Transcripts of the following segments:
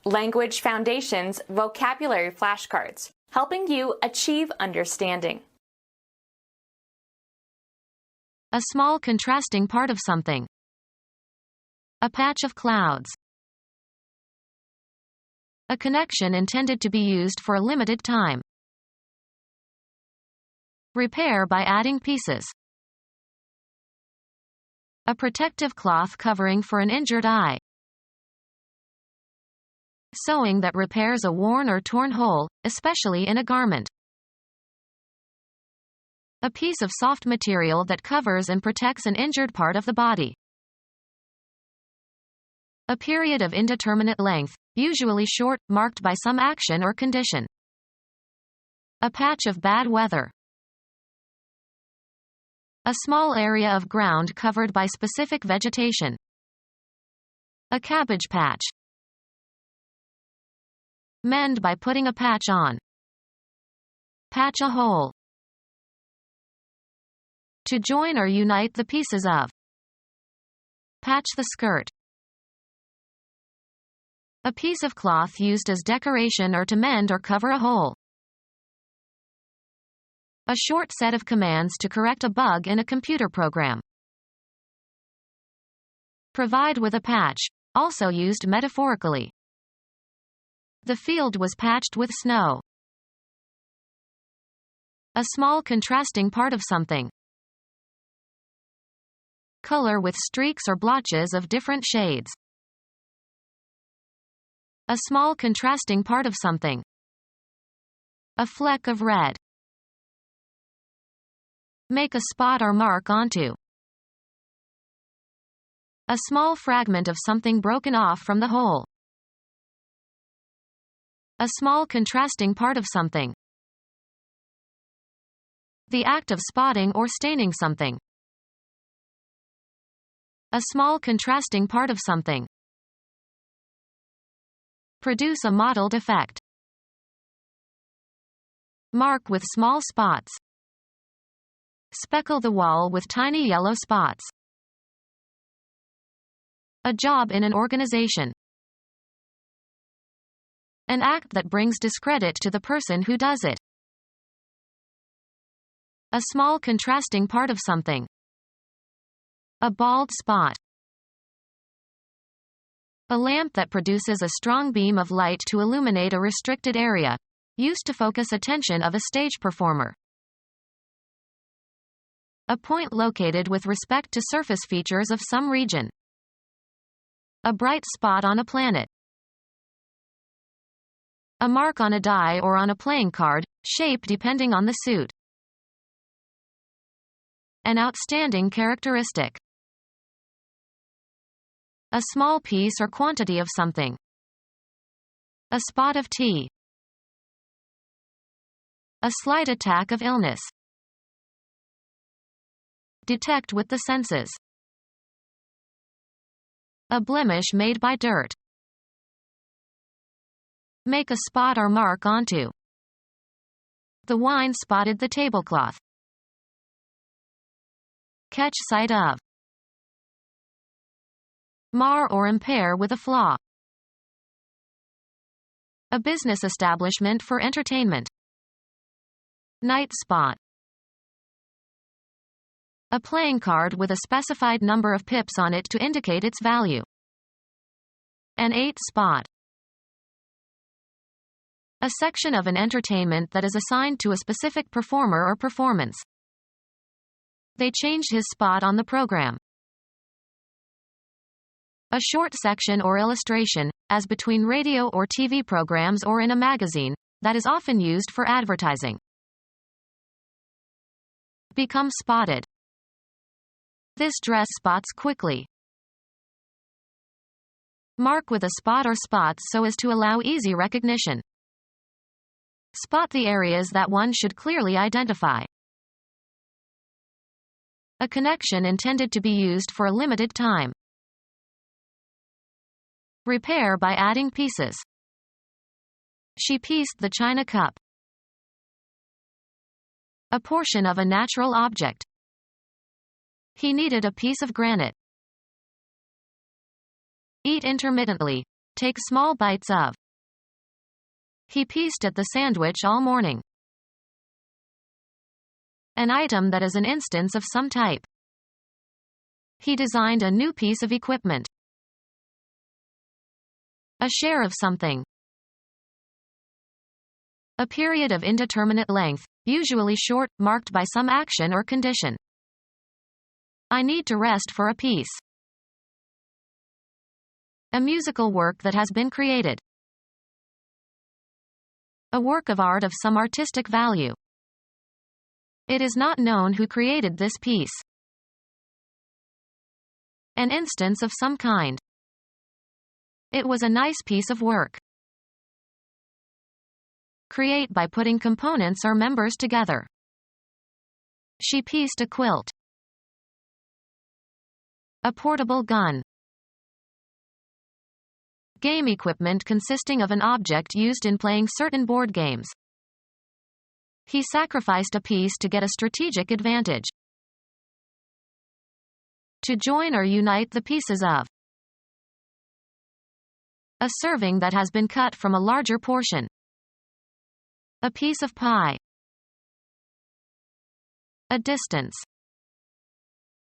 Language Foundations Vocabulary Flashcards, helping you achieve understanding. A small contrasting part of something. A patch of clouds. A connection intended to be used for a limited time. Repair by adding pieces. A protective cloth covering for an injured eye. Sewing that repairs a worn or torn hole, especially in a garment. A piece of soft material that covers and protects an injured part of the body. A period of indeterminate length, usually short, marked by some action or condition. A patch of bad weather. A small area of ground covered by specific vegetation. A cabbage patch. Mend by putting a patch on. Patch a hole. To join or unite the pieces of. Patch the skirt. A piece of cloth used as decoration or to mend or cover a hole. A short set of commands to correct a bug in a computer program. Provide with a patch, also used metaphorically. The field was patched with snow. A small contrasting part of something. Color with streaks or blotches of different shades. A small contrasting part of something. A fleck of red. Make a spot or mark onto. A small fragment of something broken off from the whole. A small contrasting part of something. The act of spotting or staining something. A small contrasting part of something. Produce a mottled effect. Mark with small spots. Speckle the wall with tiny yellow spots. A job in an organization. An act that brings discredit to the person who does it. A small contrasting part of something. A bald spot. A lamp that produces a strong beam of light to illuminate a restricted area, used to focus attention of a stage performer. A point located with respect to surface features of some region. A bright spot on a planet. A mark on a die or on a playing card, shape depending on the suit. An outstanding characteristic. A small piece or quantity of something. A spot of tea. A slight attack of illness. Detect with the senses. A blemish made by dirt. Make a spot or mark onto. The wine spotted the tablecloth. Catch sight of. Mar or impair with a flaw. A business establishment for entertainment. Night spot. A playing card with a specified number of pips on it to indicate its value. An 8 spot. A section of an entertainment that is assigned to a specific performer or performance. They changed his spot on the program. A short section or illustration, as between radio or TV programs or in a magazine, that is often used for advertising. Become spotted. This dress spots quickly. Mark with a spot or spots so as to allow easy recognition. Spot the areas that one should clearly identify. A connection intended to be used for a limited time. Repair by adding pieces. She pieced the china cup. A portion of a natural object. He needed a piece of granite. Eat intermittently, take small bites of. He pieced at the sandwich all morning. An item that is an instance of some type. He designed a new piece of equipment. A share of something. A period of indeterminate length, usually short, marked by some action or condition. I need to rest for a piece. A musical work that has been created. A work of art of some artistic value. It is not known who created this piece. An instance of some kind. It was a nice piece of work. Create by putting components or members together. She pieced a quilt. A portable gun. Game equipment consisting of an object used in playing certain board games. He sacrificed a piece to get a strategic advantage. To join or unite the pieces of. A serving that has been cut from a larger portion. A piece of pie. A distance.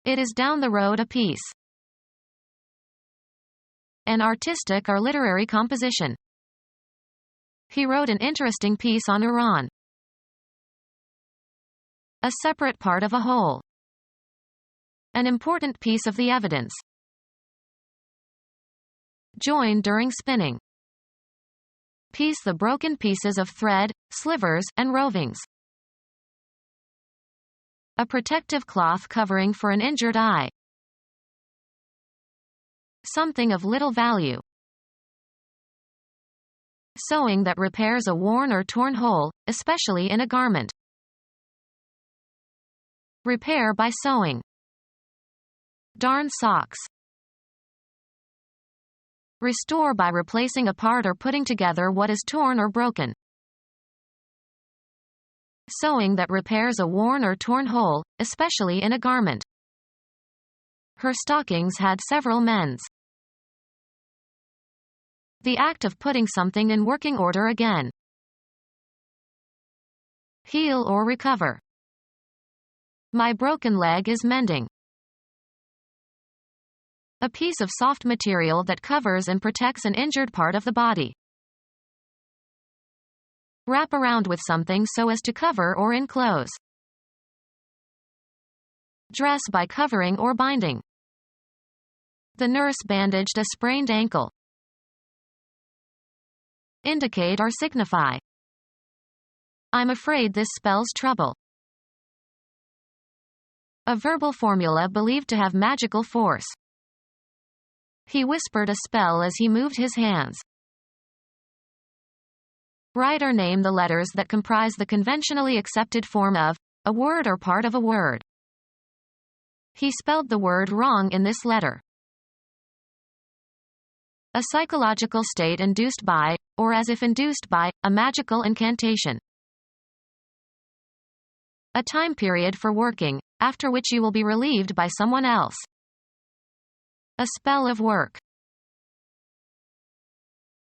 It is down the road a piece. An artistic or literary composition. He wrote an interesting piece on Iran. A separate part of a whole. An important piece of the evidence. Join during spinning. Piece the broken pieces of thread, slivers, and rovings. A protective cloth covering for an injured eye. Something of little value. Sewing that repairs a worn or torn hole, especially in a garment. Repair by sewing. Darn socks. Restore by replacing a part or putting together what is torn or broken. Sewing that repairs a worn or torn hole, especially in a garment. Her stockings had several mends. The act of putting something in working order again. Heal or recover. My broken leg is mending. A piece of soft material that covers and protects an injured part of the body. Wrap around with something so as to cover or enclose. Dress by covering or binding. The nurse bandaged a sprained ankle. Indicate or signify. I'm afraid this spells trouble. A verbal formula believed to have magical force. He whispered a spell as he moved his hands. Write or name the letters that comprise the conventionally accepted form of a word or part of a word. He spelled the word wrong in this letter. A psychological state induced by, or as if induced by, a magical incantation. A time period for working, after which you will be relieved by someone else. A spell of work.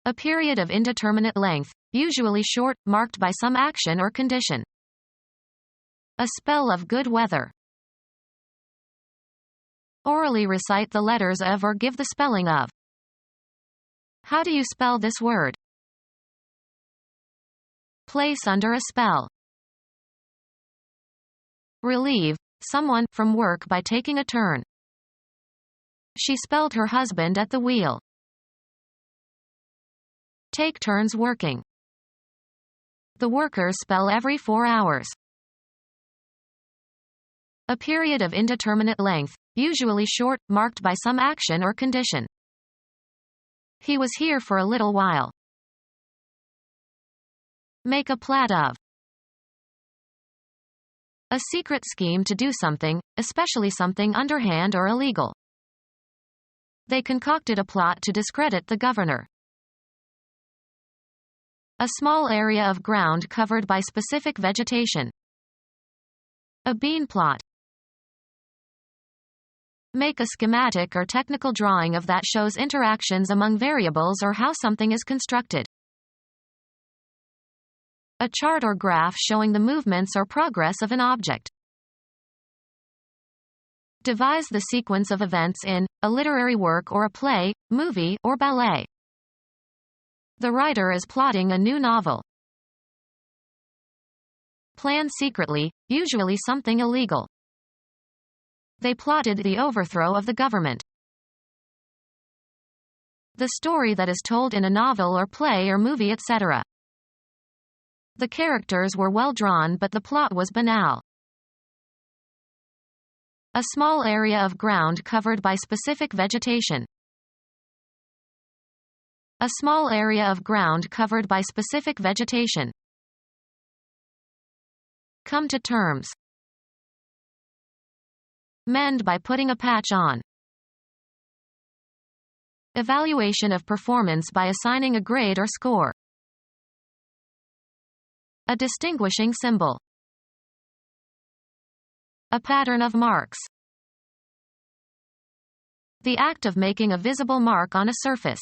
A period of indeterminate length, usually short, marked by some action or condition. A spell of good weather. Orally recite the letters of or give the spelling of. How do you spell this word? Place under a spell. Relieve someone from work by taking a turn. She spelled her husband at the wheel. Take turns working. The workers spell every 4 hours. A period of indeterminate length, usually short, marked by some action or condition. He was here for a little while. Make a plat of. A secret scheme to do something, especially something underhand or illegal. They concocted a plot to discredit the governor. A small area of ground covered by specific vegetation. A bean plot. Make a schematic or technical drawing of that shows interactions among variables or how something is constructed. A chart or graph showing the movements or progress of an object. Devise the sequence of events in a literary work or a play, movie, or ballet. The writer is plotting a new novel. Plan secretly, usually something illegal. They plotted the overthrow of the government. The story that is told in a novel or play or movie, etc. The characters were well drawn but the plot was banal. A small area of ground covered by specific vegetation. A small area of ground covered by specific vegetation. Come to terms. Mend by putting a patch on. Evaluation of performance by assigning a grade or score. A distinguishing symbol. A pattern of marks. The act of making a visible mark on a surface.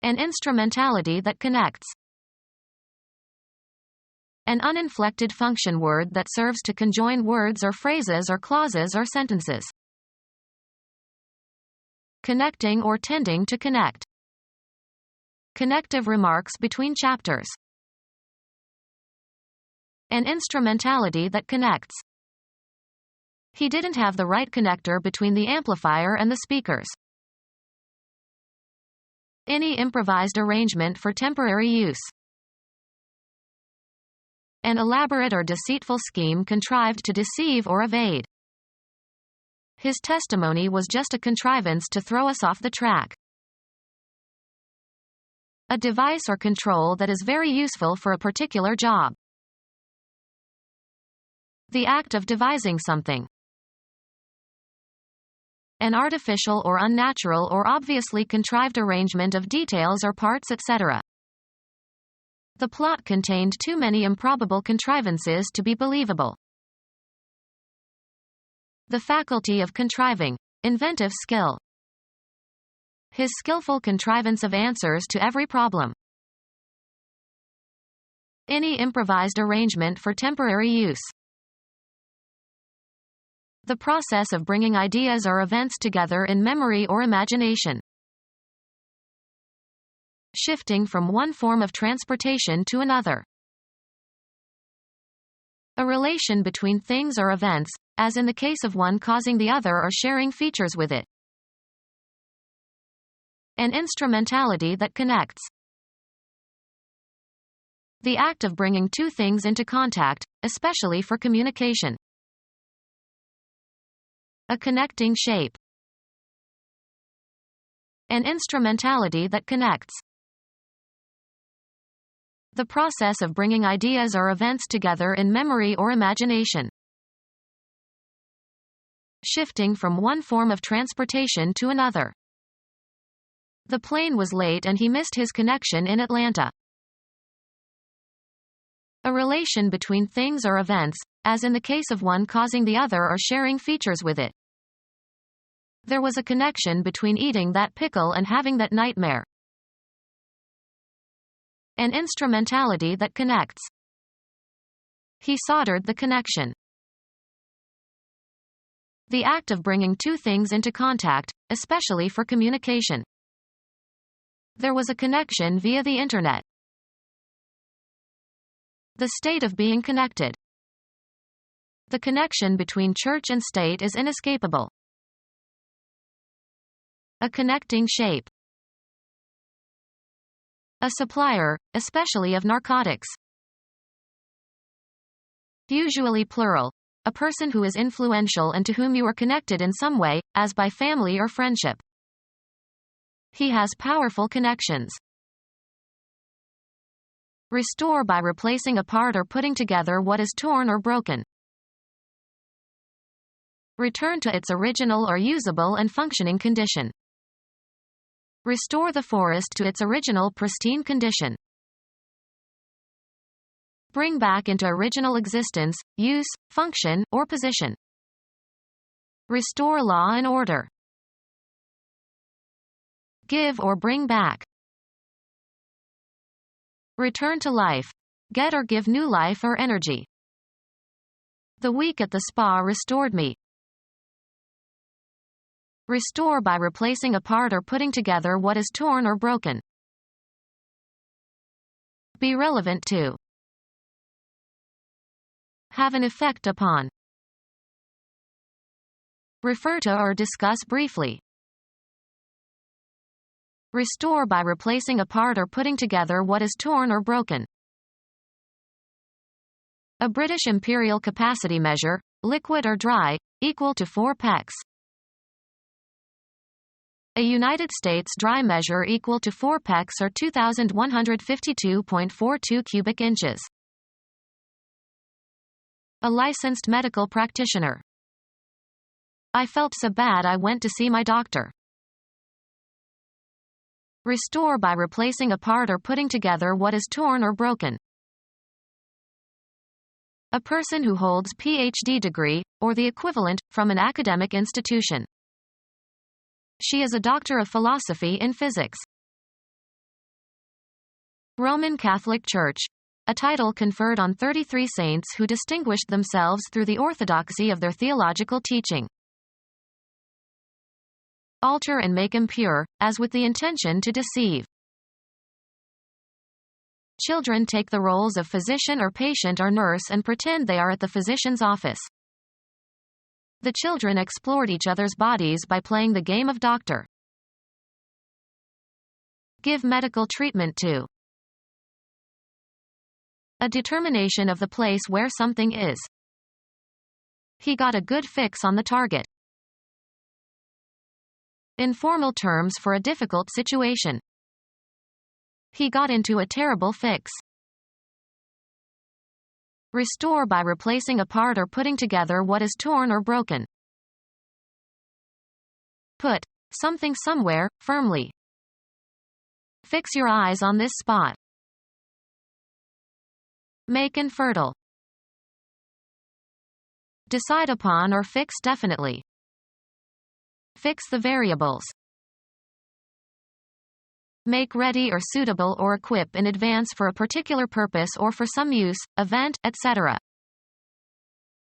An instrumentality that connects. An uninflected function word that serves to conjoin words or phrases or clauses or sentences. Connecting or tending to connect. Connective remarks between chapters. An instrumentality that connects. He didn't have the right connector between the amplifier and the speakers. Any improvised arrangement for temporary use. An elaborate or deceitful scheme contrived to deceive or evade. His testimony was just a contrivance to throw us off the track. A device or control that is very useful for a particular job. The act of devising something. An artificial or unnatural or obviously contrived arrangement of details or parts, etc. The plot contained too many improbable contrivances to be believable. The faculty of contriving. Inventive skill. His skillful contrivance of answers to every problem. Any improvised arrangement for temporary use. The process of bringing ideas or events together in memory or imagination. Shifting from one form of transportation to another. A relation between things or events, as in the case of one causing the other or sharing features with it. An instrumentality that connects. The act of bringing two things into contact, especially for communication. A connecting shape. An instrumentality that connects. The process of bringing ideas or events together in memory or imagination. Shifting from one form of transportation to another. The plane was late and he missed his connection in Atlanta. A relation between things or events, as in the case of one causing the other or sharing features with it. There was a connection between eating that pickle and having that nightmare. An instrumentality that connects. He soldered the connection. The act of bringing two things into contact, especially for communication. There was a connection via the internet. The state of being connected. The connection between church and state is inescapable. A connecting shape. A supplier, especially of narcotics. Usually plural. A person who is influential and to whom you are connected in some way, as by family or friendship. He has powerful connections. Restore by replacing a part or putting together what is torn or broken. Return to its original or usable and functioning condition. Restore the forest to its original pristine condition. Bring back into original existence, use, function, or position. Restore law and order. Give or bring back. Return to life. Get or give new life or energy. The week at the spa restored me. Restore by replacing a part or putting together what is torn or broken. Be relevant to. Have an effect upon. Refer to or discuss briefly. Restore by replacing a part or putting together what is torn or broken. A British imperial capacity measure, liquid or dry, equal to 4 pecs. A United States dry measure equal to 4 pecs or 2,152.42 cubic inches. A licensed medical practitioner. I felt so bad I went to see my doctor. Restore by replacing a part or putting together what is torn or broken. A person who holds PhD degree, or the equivalent, from an academic institution. She is a doctor of philosophy in physics. Roman Catholic Church. A title conferred on 33 saints who distinguished themselves through the orthodoxy of their theological teaching. Alter and make impure, as with the intention to deceive. Children take the roles of physician or patient or nurse and pretend they are at the physician's office. The children explored each other's bodies by playing the game of doctor. Give medical treatment to. A determination of the place where something is. He got a good fix on the target. Informal terms for a difficult situation. He got into a terrible fix. Restore by replacing a part or putting together what is torn or broken. Put something somewhere, firmly. Fix your eyes on this spot. Make infertile. Decide upon or fix definitely. Fix the variables. Make ready or suitable or equip in advance for a particular purpose or for some use, event, etc.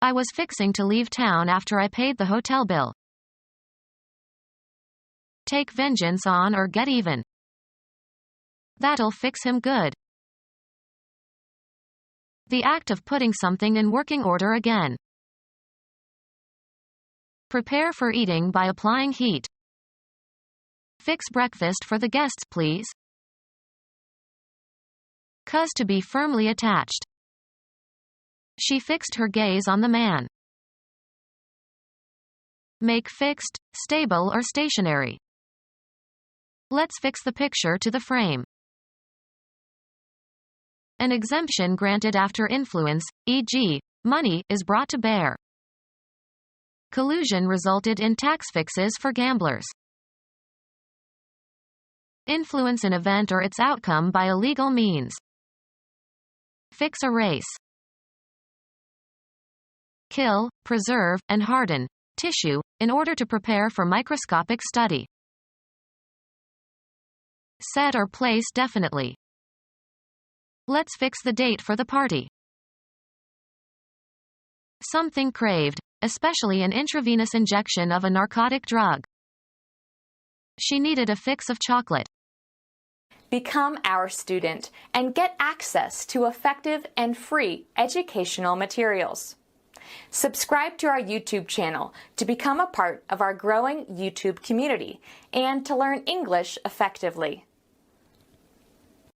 I was fixing to leave town after I paid the hotel bill. Take vengeance on or get even. That'll fix him good. The act of putting something in working order again. Prepare for eating by applying heat. Fix breakfast for the guests, please. Cause to be firmly attached. She fixed her gaze on the man. Make fixed, stable or stationary. Let's fix the picture to the frame. An exemption granted after influence, e.g., money, is brought to bear. Collusion resulted in tax fixes for gamblers. Influence an event or its outcome by illegal means. Fix a race. Kill, preserve, and harden tissue in order to prepare for microscopic study. Set or place definitely. Let's fix the date for the party. Something craved, especially an intravenous injection of a narcotic drug. She needed a fix of chocolate. Become our student and get access to effective and free educational materials. Subscribe to our YouTube channel to become a part of our growing YouTube community and to learn English effectively.